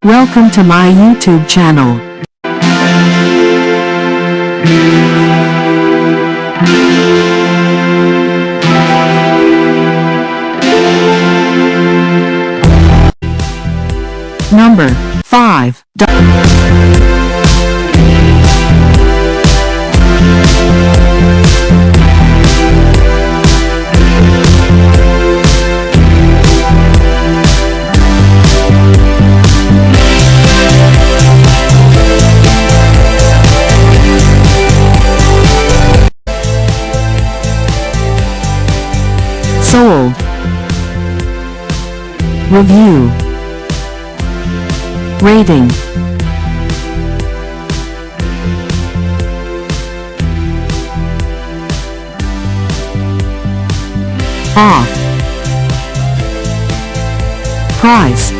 Welcome to my YouTube channel. Number 5. Sold. Review. Rating. Off. Price.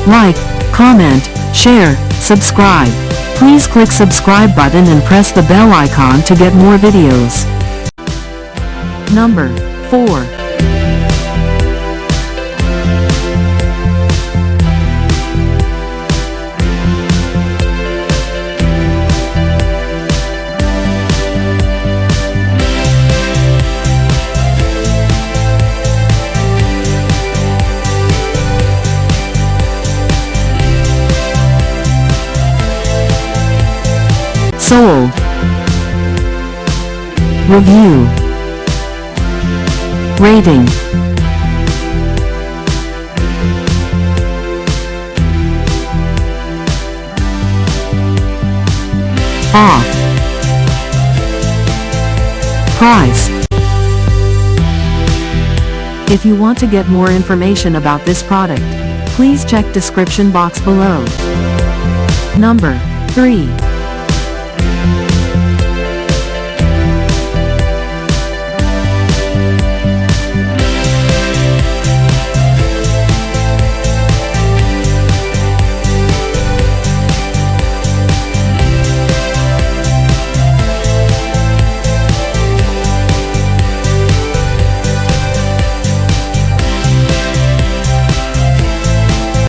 Like, comment, share, subscribe. Please click subscribe button and press the bell icon to get more videos. Number 4. Sold. Review. Rating. Off. Price. If you want to get more information about this product, please check description box below. Number 3.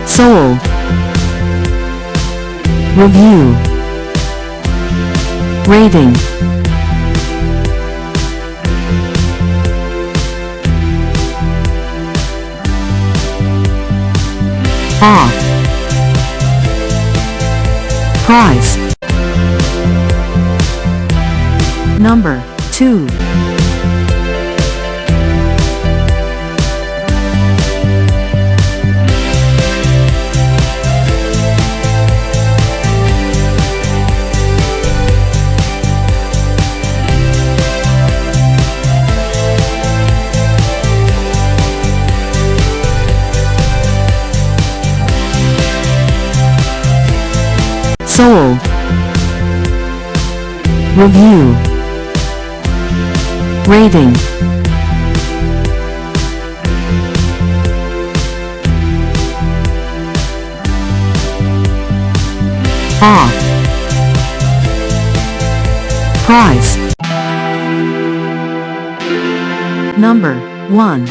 Sold. Review. Rating. Off. Price. Number 2. Sold. Review. Rating. Off. Price. Number 1.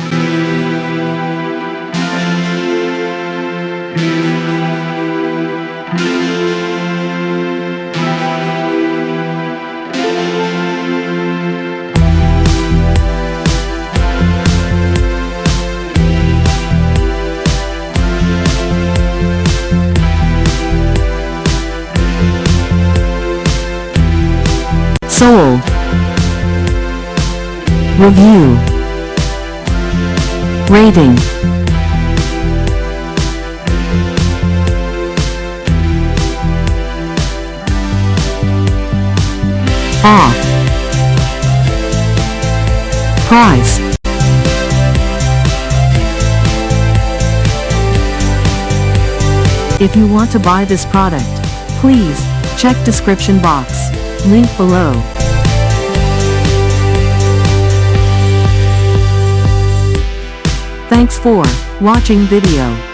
Sold. Review. Rating. Off. Price. If you want to buy this product, please check description box, link below. Thanks for watching video.